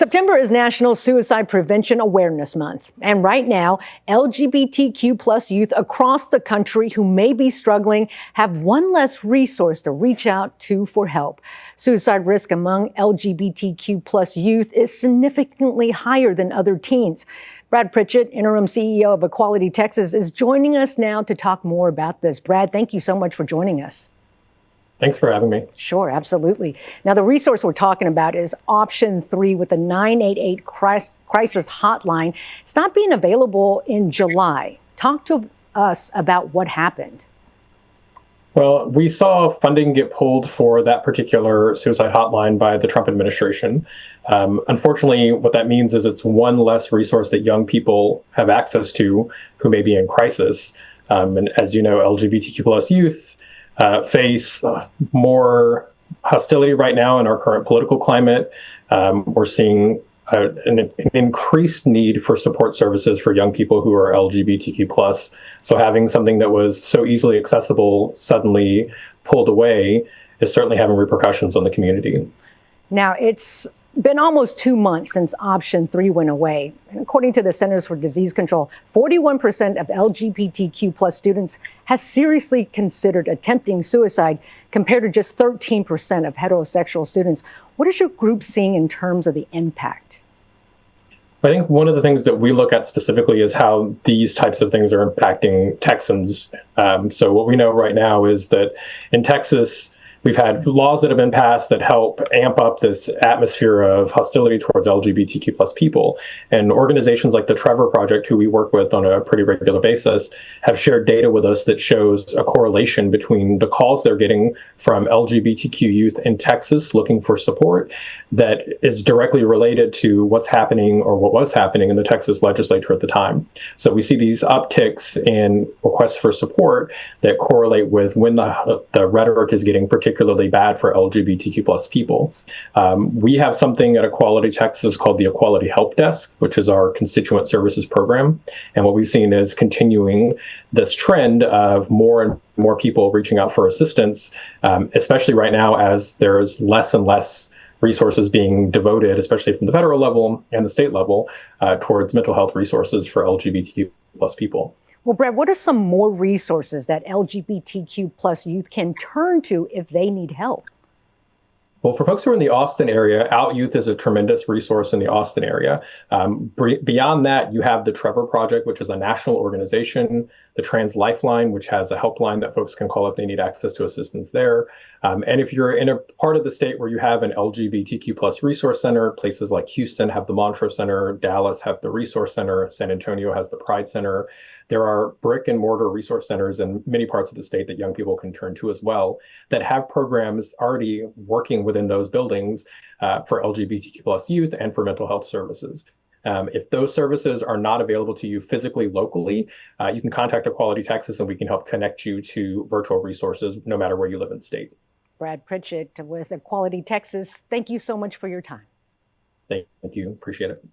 September is National Suicide Prevention Awareness Month. And right now, LGBTQ plus youth across the country who may be struggling have one less resource to reach out to for help. Suicide risk among LGBTQ plus youth is significantly higher than other teens. Brad Pritchett, interim CEO of Equality Texas, is joining us now to talk more about this. Brad, thank you so much for joining us. Thanks for having me. Sure, absolutely. Now, the resource we're talking about is option 3 with the 988 crisis hotline. It's not being available in July. Talk to us about what happened. Well, we saw funding get pulled for that particular suicide hotline by the Trump administration. Unfortunately, what that means is it's one less resource that young people have access to who may be in crisis. And as you know, LGBTQ plus youth face more hostility right now in our current political climate. We're seeing an increased need for support services for young people who are LGBTQ plus. So having something that was so easily accessible suddenly pulled away is certainly having repercussions on the community. Now, it's been almost 2 months since option 3 went away. And according to the Centers for Disease Control, 41% of LGBTQ plus students has seriously considered attempting suicide compared to just 13% of heterosexual students. What is your group seeing in terms of the impact? I think one of the things that we look at specifically is how these types of things are impacting Texans. So what we know right now is that in Texas, we've had laws that have been passed that help amp up this atmosphere of hostility towards LGBTQ plus people. And organizations like the Trevor Project, who we work with on a pretty regular basis, have shared data with us that shows a correlation between the calls they're getting from LGBTQ youth in Texas looking for support that is directly related to what's happening or what was happening in the Texas legislature at the time. So we see these upticks in requests for support that correlate with when the rhetoric is getting particularly bad for LGBTQ plus people. We have something at Equality Texas called the Equality Help Desk, which is our constituent services program. And what we've seen is continuing this trend of more and more people reaching out for assistance, especially right now as there's less and less resources being devoted, especially from the federal level and the state level, towards mental health resources for LGBTQ plus people. Well, Brad, what are some more resources that LGBTQ plus youth can turn to if they need help? Well, for folks who are in the Austin area, Out Youth is a tremendous resource in the Austin area. Beyond that, you have the Trevor Project, which is a national organization, the Trans Lifeline, which has a helpline that folks can call if they need access to assistance there. And if you're in a part of the state where you have an LGBTQ plus resource center, places like Houston have the Montrose Center, Dallas have the Resource Center, San Antonio has the Pride Center. There are brick and mortar resource centers in many parts of the state that young people can turn to as well that have programs already working within those buildings for LGBTQ plus youth and for mental health services. If those services are not available to you physically locally, you can contact Equality Texas and we can help connect you to virtual resources no matter where you live in the state. Brad Pritchett with Equality Texas, thank you so much for your time. Thank you. Appreciate it.